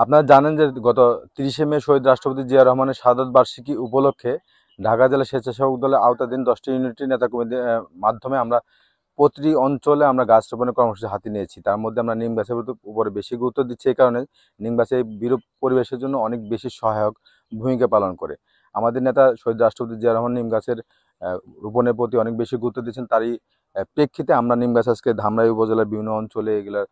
আপনারা জানেন যে গত 30শে মে শহীদ রাষ্ট্রপতি জিয়া রহমানের শাহাদত বার্ষিকী উপলক্ষে ঢাকা জেলা স্বেচ্ছাসেবক দলের আওতাধীন 10টি ইউনিটের নেতা কর্মীদের মাধ্যমে আমরা প্রতিটি অঞ্চলে আমরা গাছ রোপণের কর্মসূচি হাতে নিয়েছি। তার মধ্যে আমরা নিম গাছের উপরে বেশি গুরুত্ব দিচ্ছি, এই কারণে নিম গাছ এই বিরূপ পরিবেশের জন্য অনেক বেশি সহায়ক ভূমিকা পালন করে। আমাদের নেতা শহীদ রাষ্ট্রপতি জিয়া রহমান নিম গাছের রোপণের প্রতি অনেক বেশি গুরুত্ব দিচ্ছেন। তারই প্রেক্ষিতে আমরা নিম গাছ আজকে ধামরাই উপজেলার বিভিন্ন অঞ্চলে এগুলার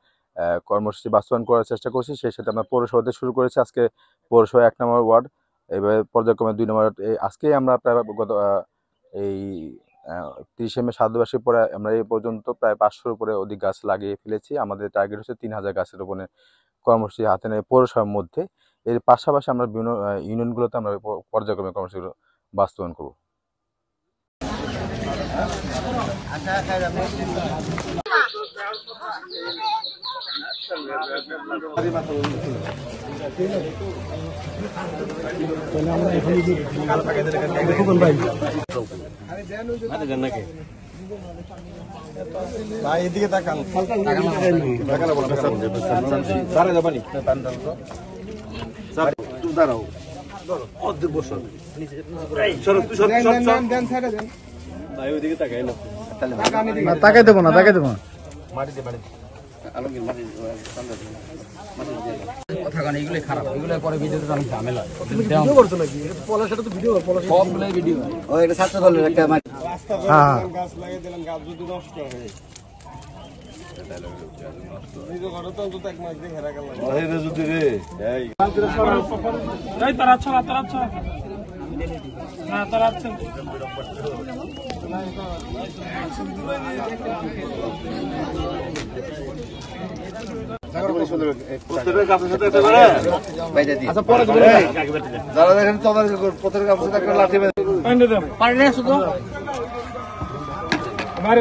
কর্মসূচি বাস্তবায়ন করার চেষ্টা করছি। সেই সাথে আমরা পৌরসভাতে শুরু করেছি। আজকে পৌরসভা 1 নম্বর ওয়ার্ড, এবারে পর্যায়ক্রমে 2 নম্বর ওয়ার্ড। আজকেই আমরা প্রায় গত এই 30শে মে শাহাদত বার্ষিকীর পরে আমরা এই পর্যন্ত প্রায় 500-র উপরে অধিক গাছ লাগিয়ে ফেলেছি। আমাদের টার্গেট হচ্ছে 3000 গাছের রোপণের কর্মসূচি হাতে নেয় পৌরসভার মধ্যে। এর পাশাপাশি আমরা বিভিন্ন ইউনিয়নগুলোতে আমরা পর্যায়ক্রমে কর্মসূচিগুলো বাস্তবায়ন করব। ভাই এদিকে তাকান, দাঁড়াও অর্ধেক বছর তাকাই দেবো না, তাকাই দেবো না। এগুলো খারাপ, এগুলো পরে ভিডিওতে অনেক ঝামেলা। ভিডিও করছো নাকি? পলাশটা তো ভিডিও, পলাশ সবগুলাই ভিডিও। ও এটা ছাত্র দলের একটা হ্যাঁ গাছ লাগিয়ে দিলাম, গাছ যদি নষ্ট হয় ভিডিও করো তো এক মাস দিয়ে হেরা গেল। আরে রে যদি রে এই তারা ছড়া না তারা আছে যারা দেখেন প্রত্যেকের কাছে একটা লাঠি পানি শুধু ভাই